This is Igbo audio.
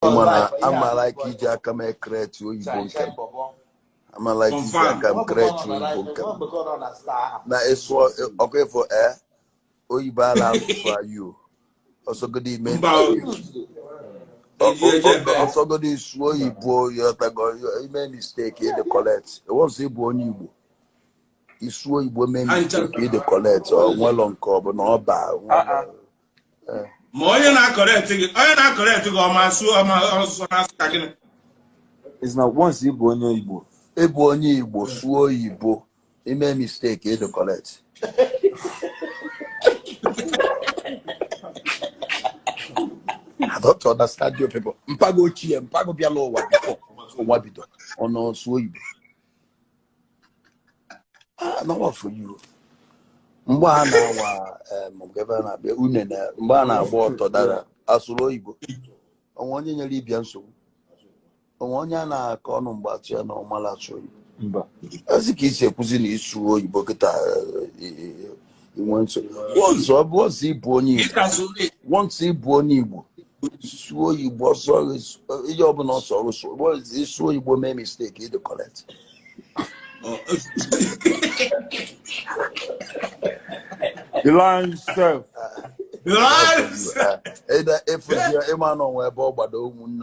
I'm like Ija come create to Igbo. I'm like Ija come create to Igbo. Now it's okay for Oyiba la for you. Also good evening. Also good is Oyibo. You made mistake in the collect. It was Igbo on Igbo. It's Oyibo made mistake in the collect or well on call but no bad. Moya na correct. Oya na correct. Go masu also asking. It's not once Igbo on Igbo. Igbo on Igbo, suo Igbo. He made mistake in the collect. I don't understand you people. Mpago chi, mpago bialo wa before. So what be done? Oh no, suo Igbo. No what for you. Mba na wa mgebe na be unene mba na agba ọtọ dara asụrụ Igbo onwe onye nyere ibia nsogbu onwe onye na-akọ ọnụ mgbatị ya na ọmala asụ Igbo ezi ka isi ekwuzi na isu Igbo kịta inwe nsogbu once ịbụ onye Igbo once ịbụ onye Igbo suo Igbo ọsọ ihe ọbụla ọsọ ọrụ isu Igbo mee mistake ịdị correct. The line yourself. If you're a man on where Bob, but don't